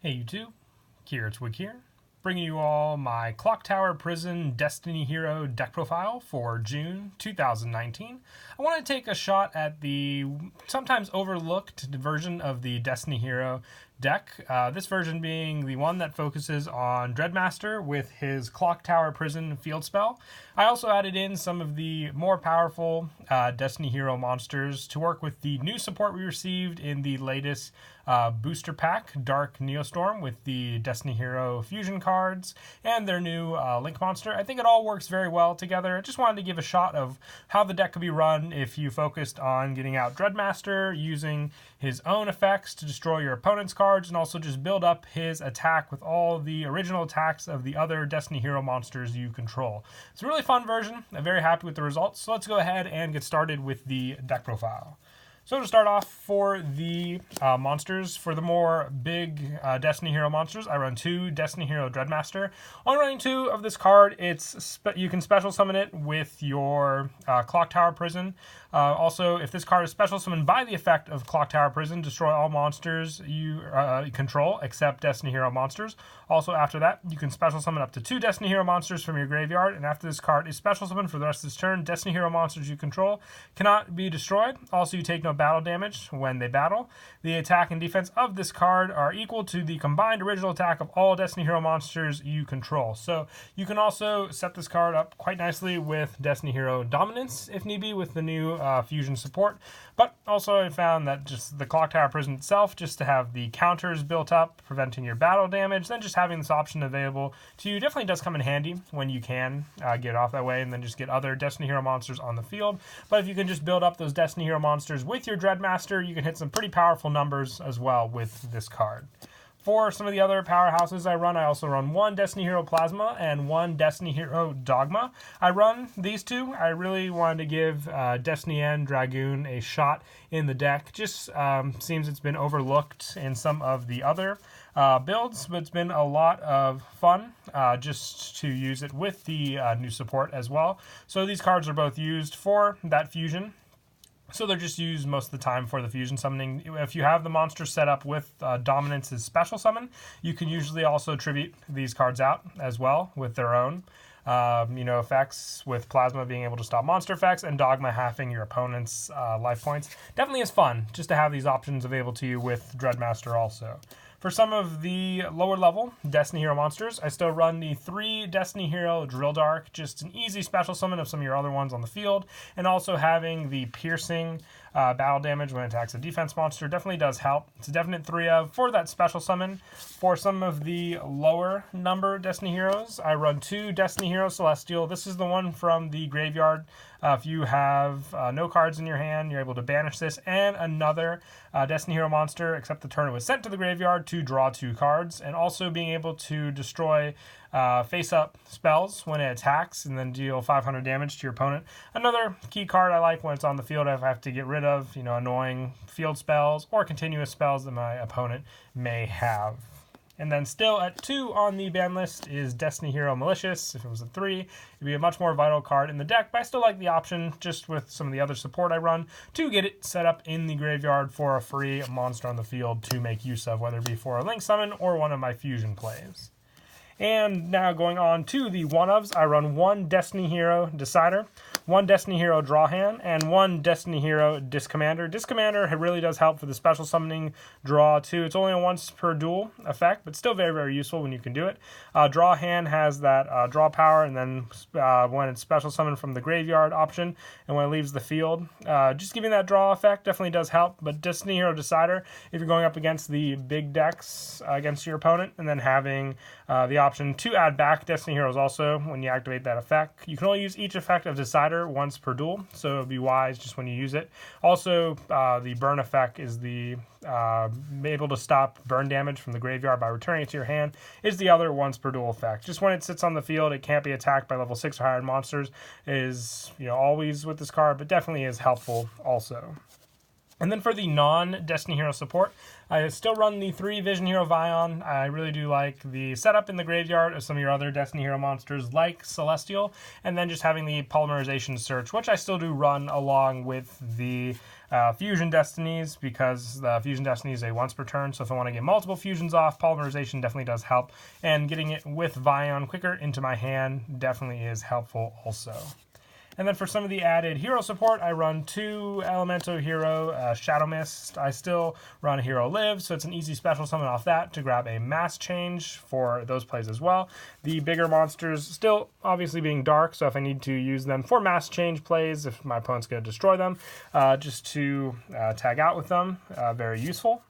Hey YouTube, Twig here, bringing you all my Clock Tower Prison Destiny Hero deck profile for June 2019. I want to take a shot at the sometimes overlooked version of the Destiny Hero deck, this version being the one that focuses on Dreadmaster with his Clock Tower Prison field spell. I also added in some of the more powerful Destiny Hero monsters to work with the new support we received in the latest booster pack, Dark Neostorm, with the Destiny Hero fusion cards and their new Link monster. I think it all works very well together. I just wanted to give a shot of how the deck could be run if you focused on getting out Dreadmaster, using his own effects to destroy your opponent's cards, and also just build up his attack with all the original attacks of the other Destiny Hero monsters you control. It's a really fun version. I'm very happy with the results. So let's go ahead and get started with the deck profile. So to start off, for the monsters, for the more big Destiny Hero monsters, I run 2 Destiny Hero Dreadmaster. Only running 2 of this card. You can special summon it with your Clock Tower Prison. Also, if this card is special summoned by the effect of Clock Tower Prison, destroy all monsters you control except Destiny Hero monsters. Also, after that, you can special summon up to 2 Destiny Hero monsters from your graveyard, and after this card is special summoned for the rest of this turn, Destiny Hero monsters you control cannot be destroyed. Also, you take no battle damage when they battle. The attack and defense of this card are equal to the combined original attack of all Destiny Hero monsters you control. So you can also set this card up quite nicely with Destiny Hero Dominance, if need be, with the new fusion support. But also I found that just the Clock Tower Prison itself, just to have the counters built up, preventing your battle damage, then just having this option available to you definitely does come in handy when you can get it off that way and then just get other Destiny Hero monsters on the field. But if you can just build up those Destiny Hero monsters with your Dreadmaster, you can hit some pretty powerful numbers as well with this card. For some of the other powerhouses I also run 1 Destiny Hero Plasma and 1 Destiny Hero Dogma. I run these 2. I really wanted to give Destiny End Dragoon a shot in the deck. Just seems it's been overlooked in some of the other builds, but it's been a lot of fun just to use it with the new support as well. So these cards are both used for that fusion. So they're just used most of the time for the fusion summoning. If you have the monster set up with Dominance's special summon, you can usually also tribute these cards out as well with their own effects, with Plasma being able to stop monster effects and Dogma halving your opponent's life points. Definitely is fun just to have these options available to you with Dreadmaster also. For some of the lower level Destiny Hero monsters, I still run the 3 Destiny Hero Drill Dark, just an easy special summon of some of your other ones on the field, and also having the piercing battle damage when it attacks a defense monster definitely does help. It's a definite 3 of for that special summon. For some of the lower number Destiny Heroes, I run 2 Destiny Hero Celestial. This is the one from the graveyard. If you have no cards in your hand, you're able to banish this and another Destiny Hero monster, except the turn it was sent to the graveyard, to draw 2 cards, and also being able to destroy face-up spells when it attacks and then deal 500 damage to your opponent. Another key card I like when it's on the field if I have to get rid of annoying field spells or continuous spells that my opponent may have. And then still at 2 on the ban list is Destiny Hero Malicious. If it was a 3, it'd be a much more vital card in the deck, but I still like the option, just with some of the other support I run, to get it set up in the graveyard for a free monster on the field to make use of, whether it be for a Link summon or one of my fusion plays. And now going on to the one-ofs, I run 1 Destiny Hero Decider, 1 Destiny Hero Draw Hand, and 1 Destiny Hero Discommander. Discommander really does help for the special summoning draw too. It's only a once per duel effect, but still very, very useful when you can do it. Draw Hand has that draw power, and then when it's special summoned from the graveyard option, and when it leaves the field, just giving that draw effect definitely does help. But Destiny Hero Decider, if you're going up against the big decks against your opponent, and then having the option to add back Destiny Heroes also when you activate that effect. You can only use each effect of Decider once per duel, so it would be wise just when you use it. Also, the burn effect is the able to stop burn damage from the graveyard by returning it to your hand, is the other once per duel effect. Just when it sits on the field, it can't be attacked by level 6 or higher monsters, is always with this card, but definitely is helpful also. And then for the non-Destiny Hero support, I still run the 3 Vision Hero Vion. I really do like the setup in the graveyard of some of your other Destiny Hero monsters like Celestial, and then just having the Polymerization Search, which I still do run along with the Fusion Destinies, because the Fusion Destiny is a once per turn, so if I want to get multiple fusions off, Polymerization definitely does help, and getting it with Vion quicker into my hand definitely is helpful also. And then for some of the added hero support, I run 2 Elemental Hero Shadow Mist. I still run Hero Live, so it's an easy special summon off that to grab a Mass Change for those plays as well. The bigger monsters still obviously being dark, so if I need to use them for Mass Change plays, if my opponent's going to destroy them, just to tag out with them, very useful.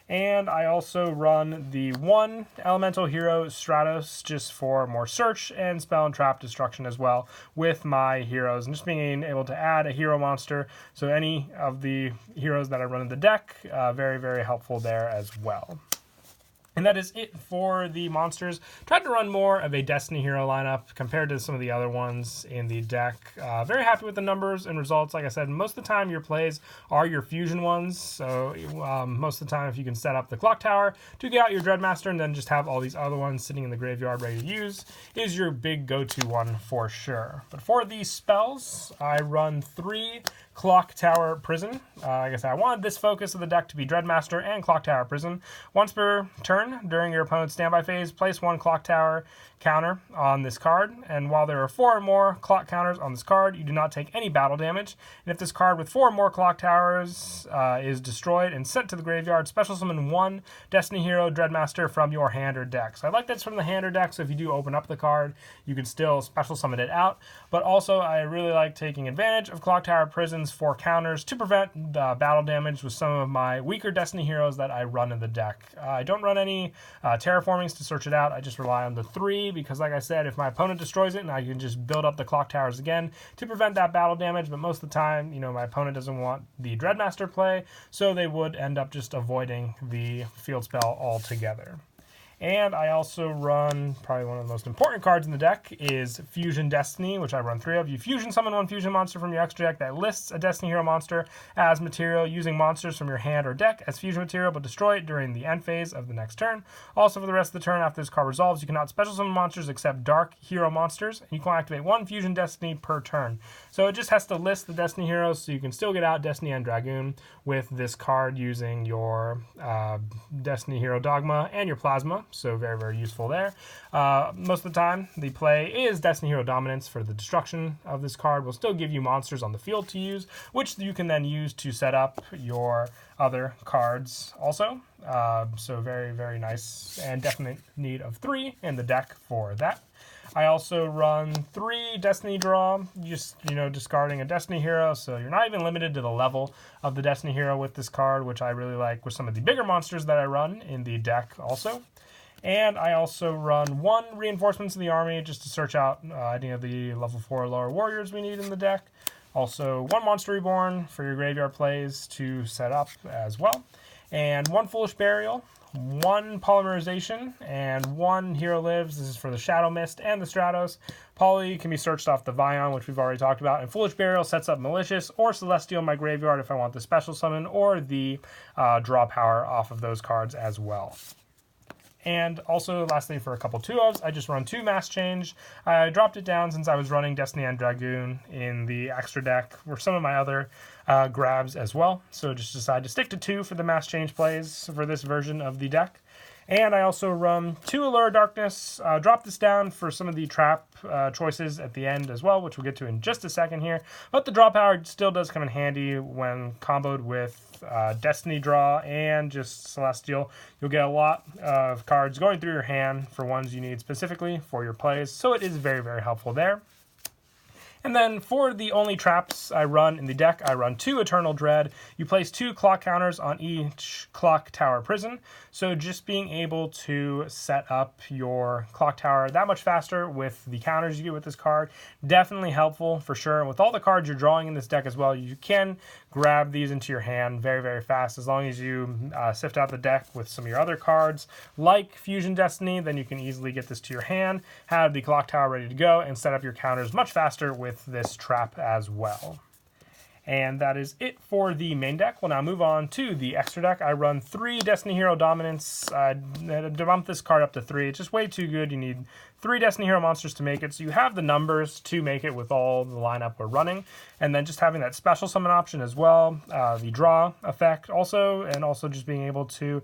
And I also run the 1 Elemental Hero Stratos just for more search and spell and trap destruction as well with my heroes. And just being able to add a hero monster, so any of the heroes that I run in the deck, very, very helpful there as well. And that is it for the monsters. Tried to run more of a Destiny Hero lineup compared to some of the other ones in the deck. Very happy with the numbers and results. Like I said, most of the time your plays are your fusion ones. So most of the time if you can set up the Clock Tower to get out your Dreadmaster and then just have all these other ones sitting in the graveyard ready to use, is your big go-to one for sure. But for these spells, I run 3 Clock Tower Prison. Like I said, I wanted this focus of the deck to be Dreadmaster and Clock Tower Prison. Once per turn, during your opponent's standby phase, place 1 Clock Tower counter on this card, and while there are 4 or more clock counters on this card, you do not take any battle damage. And if this card with 4 or more clock towers is destroyed and sent to the graveyard, special summon 1 Destiny Hero Dreadmaster from your hand or deck. So I like that's from the hand or deck, so if you do open up the card, you can still special summon it out. But also, I really like taking advantage of Clock Tower Prison's 4 counters to prevent the battle damage with some of my weaker Destiny Heroes that I run in the deck. I don't run any terraformings to search it out. I just rely on the 3 because, like I said, if my opponent destroys it, and I can just build up the clock towers again to prevent that battle damage. But most of the time, you know, my opponent doesn't want the Dreadmaster play, so they would end up just avoiding the field spell altogether. And I also run, probably one of the most important cards in the deck is Fusion Destiny, which I run 3 of. You fusion summon 1 fusion monster from your extra deck that lists a Destiny Hero monster as material using monsters from your hand or deck as fusion material, but destroy it during the end phase of the next turn. Also, for the rest of the turn after this card resolves, you cannot special summon monsters except dark hero monsters, and you can activate 1 Fusion Destiny per turn. So it just has to list the Destiny Heroes, so you can still get out Destiny and Dragoon with this card using your Destiny Hero Dogma and your Plasma. So very, very useful there. Most of the time, the play is Destiny Hero Dominance for the destruction of this card. Will still give you monsters on the field to use, which you can then use to set up your other cards also. So very, very nice and definite need of 3 in the deck for that. I also run 3 Destiny Draw, just, you know, discarding a Destiny Hero, so you're not even limited to the level of the Destiny Hero with this card, which I really like with some of the bigger monsters that I run in the deck also. And I also run 1 Reinforcements of the Army just to search out any of the level 4 lower warriors we need in the deck. Also 1 Monster Reborn for your graveyard plays to set up as well. And 1 Foolish Burial, 1 Polymerization, and 1 Hero Lives. This is for the Shadow Mist and the Stratos. Poly can be searched off the Vion, which we've already talked about. And Foolish Burial sets up Malicious or Celestial in my graveyard if I want the special summon or the draw power off of those cards as well. And also, lastly, for a couple 2-ofs, I just run 2 Mass Change. I dropped it down since I was running Destiny and Dragoon in the extra deck for some of my other grabs as well. So just decided to stick to 2 for the Mass Change plays for this version of the deck. And I also run 2 Allure Darkness. Drop this down for some of the trap choices at the end as well, which we'll get to in just a second here. But the draw power still does come in handy when comboed with Destiny Draw and just Celestial. You'll get a lot of cards going through your hand for ones you need specifically for your plays. So it is very, very helpful there. And then for the only traps I run in the deck, I run 2 Eternal Dread. You place 2 clock counters on each clock tower prison. So just being able to set up your clock tower that much faster with the counters you get with this card, definitely helpful for sure. And with all the cards you're drawing in this deck as well, you can grab these into your hand very, very fast. As long as you sift out the deck with some of your other cards, like Fusion Destiny, then you can easily get this to your hand, have the clock tower ready to go, and set up your counters much faster with this trap as well. And that is it for the main deck. We'll now move on to the extra deck. I run 3 Destiny Hero Dominance. To bump this card up to 3. It's just way too good. You need 3 Destiny Hero monsters to make it. So you have the numbers to make it with all the lineup we're running. And then just having that special summon option as well. The draw effect also. And also just being able to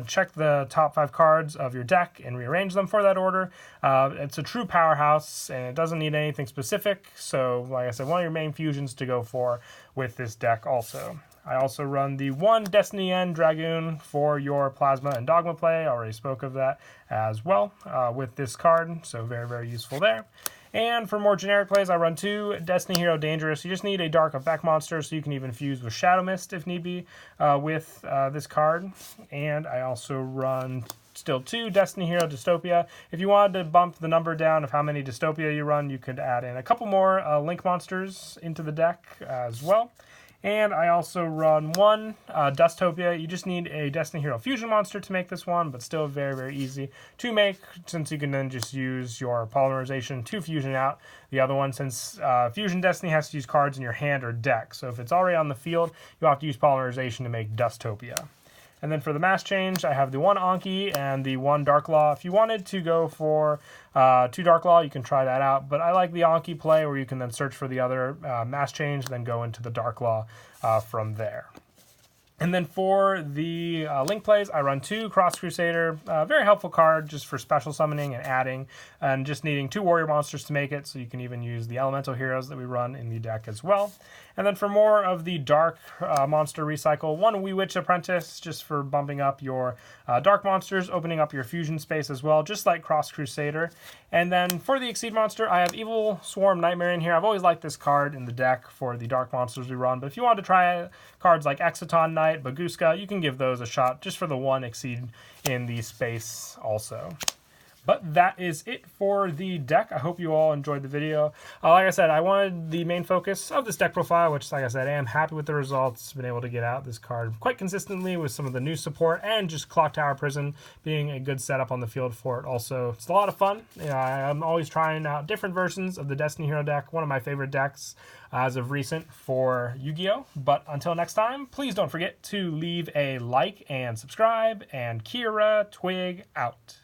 check the top 5 cards of your deck and rearrange them for that order. It's a true powerhouse and it doesn't need anything specific. So like I said, one of your main fusions to go for with this deck also. I also run the 1 Destiny End Dragoon for your Plasma and Dogma play. I already spoke of that as well with this card, so very, very useful there. And for more generic plays, I run 2 Destiny Hero Dangerous. You just need a Dark Effect monster, so you can even fuse with Shadow Mist if need be with this card. And I also run still 2 Destiny Hero Dystopia. If you wanted to bump the number down of how many Dystopia you run, you could add in a couple more Link monsters into the deck as well. And I also run 1 Dustopia. You just need a Destiny Hero Fusion monster to make this one, but still very, very easy to make since you can then just use your polymerization to fusion out the other one, since Fusion Destiny has to use cards in your hand or deck. So if it's already on the field, you'll have to use polymerization to make Dustopia. And then for the mass change, I have the 1 Anki and the 1 Dark Law. If you wanted to go for 2 Dark Law, you can try that out. But I like the Anki play where you can then search for the other mass change, then go into the Dark Law from there. And then for the Link plays, I run 2 Cross Crusader. Very helpful card just for special summoning and adding, and just needing 2 warrior monsters to make it, so you can even use the elemental heroes that we run in the deck as well. And then for more of the dark monster recycle, 1 Wee Witch Apprentice, just for bumping up your dark monsters, opening up your fusion space as well, just like Cross Crusader. And then for the Exceed monster, I have Evil Swarm Nightmare in here. I've always liked this card in the deck for the dark monsters we run, but if you want to try cards like Exciton Knight, Baguska, you can give those a shot just for the 1 Exceed in the space also. But that is it for the deck. I hope you all enjoyed the video. Like I said, I wanted the main focus of this deck profile, which, like I said, I am happy with the results. Been able to get out this card quite consistently with some of the new support, and just Clock Tower Prison being a good setup on the field for it also. It's a lot of fun. I'm always trying out different versions of the Destiny Hero deck. One of my favorite decks as of recent for Yu-Gi-Oh! But until next time, please don't forget to leave a like and subscribe, and Kira Twig out.